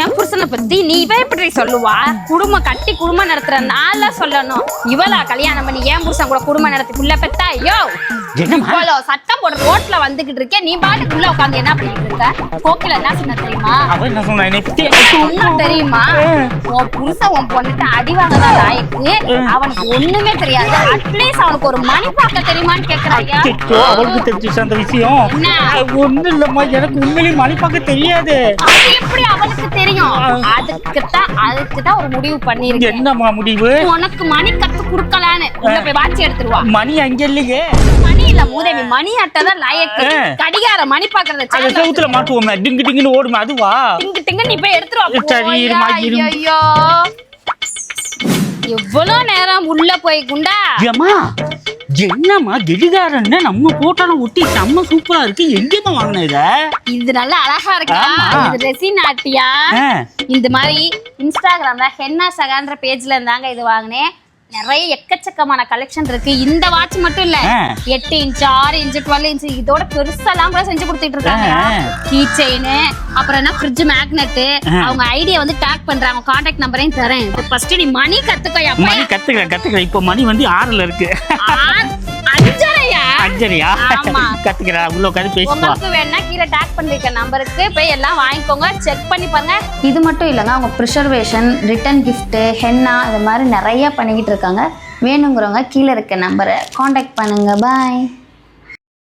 என் புருஷனை பத்தி நீ எப்படி சொல்லுவா? குடும்பம் கட்டி குடும்பம் நடத்துற நாள சொல்லணும். இவளா கல்யாணம் பண்ணி என் புருஷன் கூட குடும்பம் நடத்தி புள்ள பெத்தா? ஐயோ இவ்வளோ சட்டம் போட ரோட்ல வந்துகிட்டு இருக்கேன், நீ பாட்டுக்கு உள்ள உட்காந்து என்ன பண்ணிட்டு இருக்க? கோக்கில என்ன சொன்ன தெரியுமா? சொன்னா தெரியுமா? உன் புருஷன் உன் பொண்ணுட்டு அடி வாங்கதான் லாயக்கு, அவனுக்கு ஒண்ணுமே தெரியாது. அட்லீஸ்ட் அவனுக்கு ஒரு மணி பார்க்க தெரியுமான்னு கேக்குறாயா? அவளுக்கு தெரிஞ்சிச்சு அந்த விஷயம். ஒண்ணு இல்லம்மா, எனக்கு உண்மையிலேயே மணி பார்க்க தெரியாது. அது எப்படி அவனுக்கு தெரியும்? அதுக்குதான் ஒரு முடிவு பண்ணிருக்கேன். என்னம்மா முடிவு? உனக்கு மணி கத்து குடுக்கலான்னு உள்ள போய் வாட்சி எடுத்துருவா. மணி அங்க இல்லையே. மணி இல்ல மூதேவி, மணி அட்டதான் லாயக்கு. கடிகார மணி பாக்குறத செவுத்துல மாட்டுவோமே, டிங்கு டிங்குன்னு ஓடுமே அதுவா? டிங்கு டிங்கு நீ போய் எடுத்துருவா. ஐயோ எவ்வளவு நேரம் உள்ள போய் குண்டா. ஏம்மா என்னம்மா கெடிகாரன்னு நம்ம போட்டால ஒட்டி செம்ம சூப்பரா இருக்கு. எங்கேயுமா வாங்கின இத? இது நல்லா அழகா இருக்கா. இது ரெசின் ஆட்டியா. இந்த மாதிரி இன்ஸ்டாகிராம்ல ஹென்னா சகான்ற பேஜ்ல இருந்தாங்க இது வாங்கினேன். நிறைய எக்கச்சக்கமான கலெக்ஷன் இருக்கு. இந்த வாட்ச் மட்டும் இல்ல, 8 இன்ச் 6 இன்ச் 12 இன்ச் இதோட பெருசெல்லாம் கூட செஞ்சு கொடுத்துட்டு இருக்காங்க. கீ செயின், அப்புறம் என்ன ஃப்ரிட்ஜ் மேக்னெட். அவங்க ஐடியா வந்து டேக் பண்றாங்க. கான்டாக்ட் நம்பரையும் தரேன். ஃபர்ஸ்ட் நீ மணி கத்துக்கயா. மணி கத்துக்கிறேன். இப்போ மணி வந்து 6ல இருக்கு. 5:30 கத்துக்கிறேன். உள்ள உட்காந்து பேசுவா. உங்களுக்கு வேணா கீழே டேக் பண்ணிருக்க நம்பருக்கு போய் எல்லாம் வாங்கிக்கோங்க, செக் பண்ணி பாருங்க. இது மட்டும் இல்லைங்க, அவங்க ப்ரிசர்வேஷன், ரிட்டன் கிஃப்ட்டு, ஹென்னா இது மாதிரி நிறைய பண்ணிக்கிட்டு இருக்காங்க. வேணுங்கிறவங்க கீழே இருக்க நம்பரை காண்டாக்ட் பண்ணுங்க. பாய்.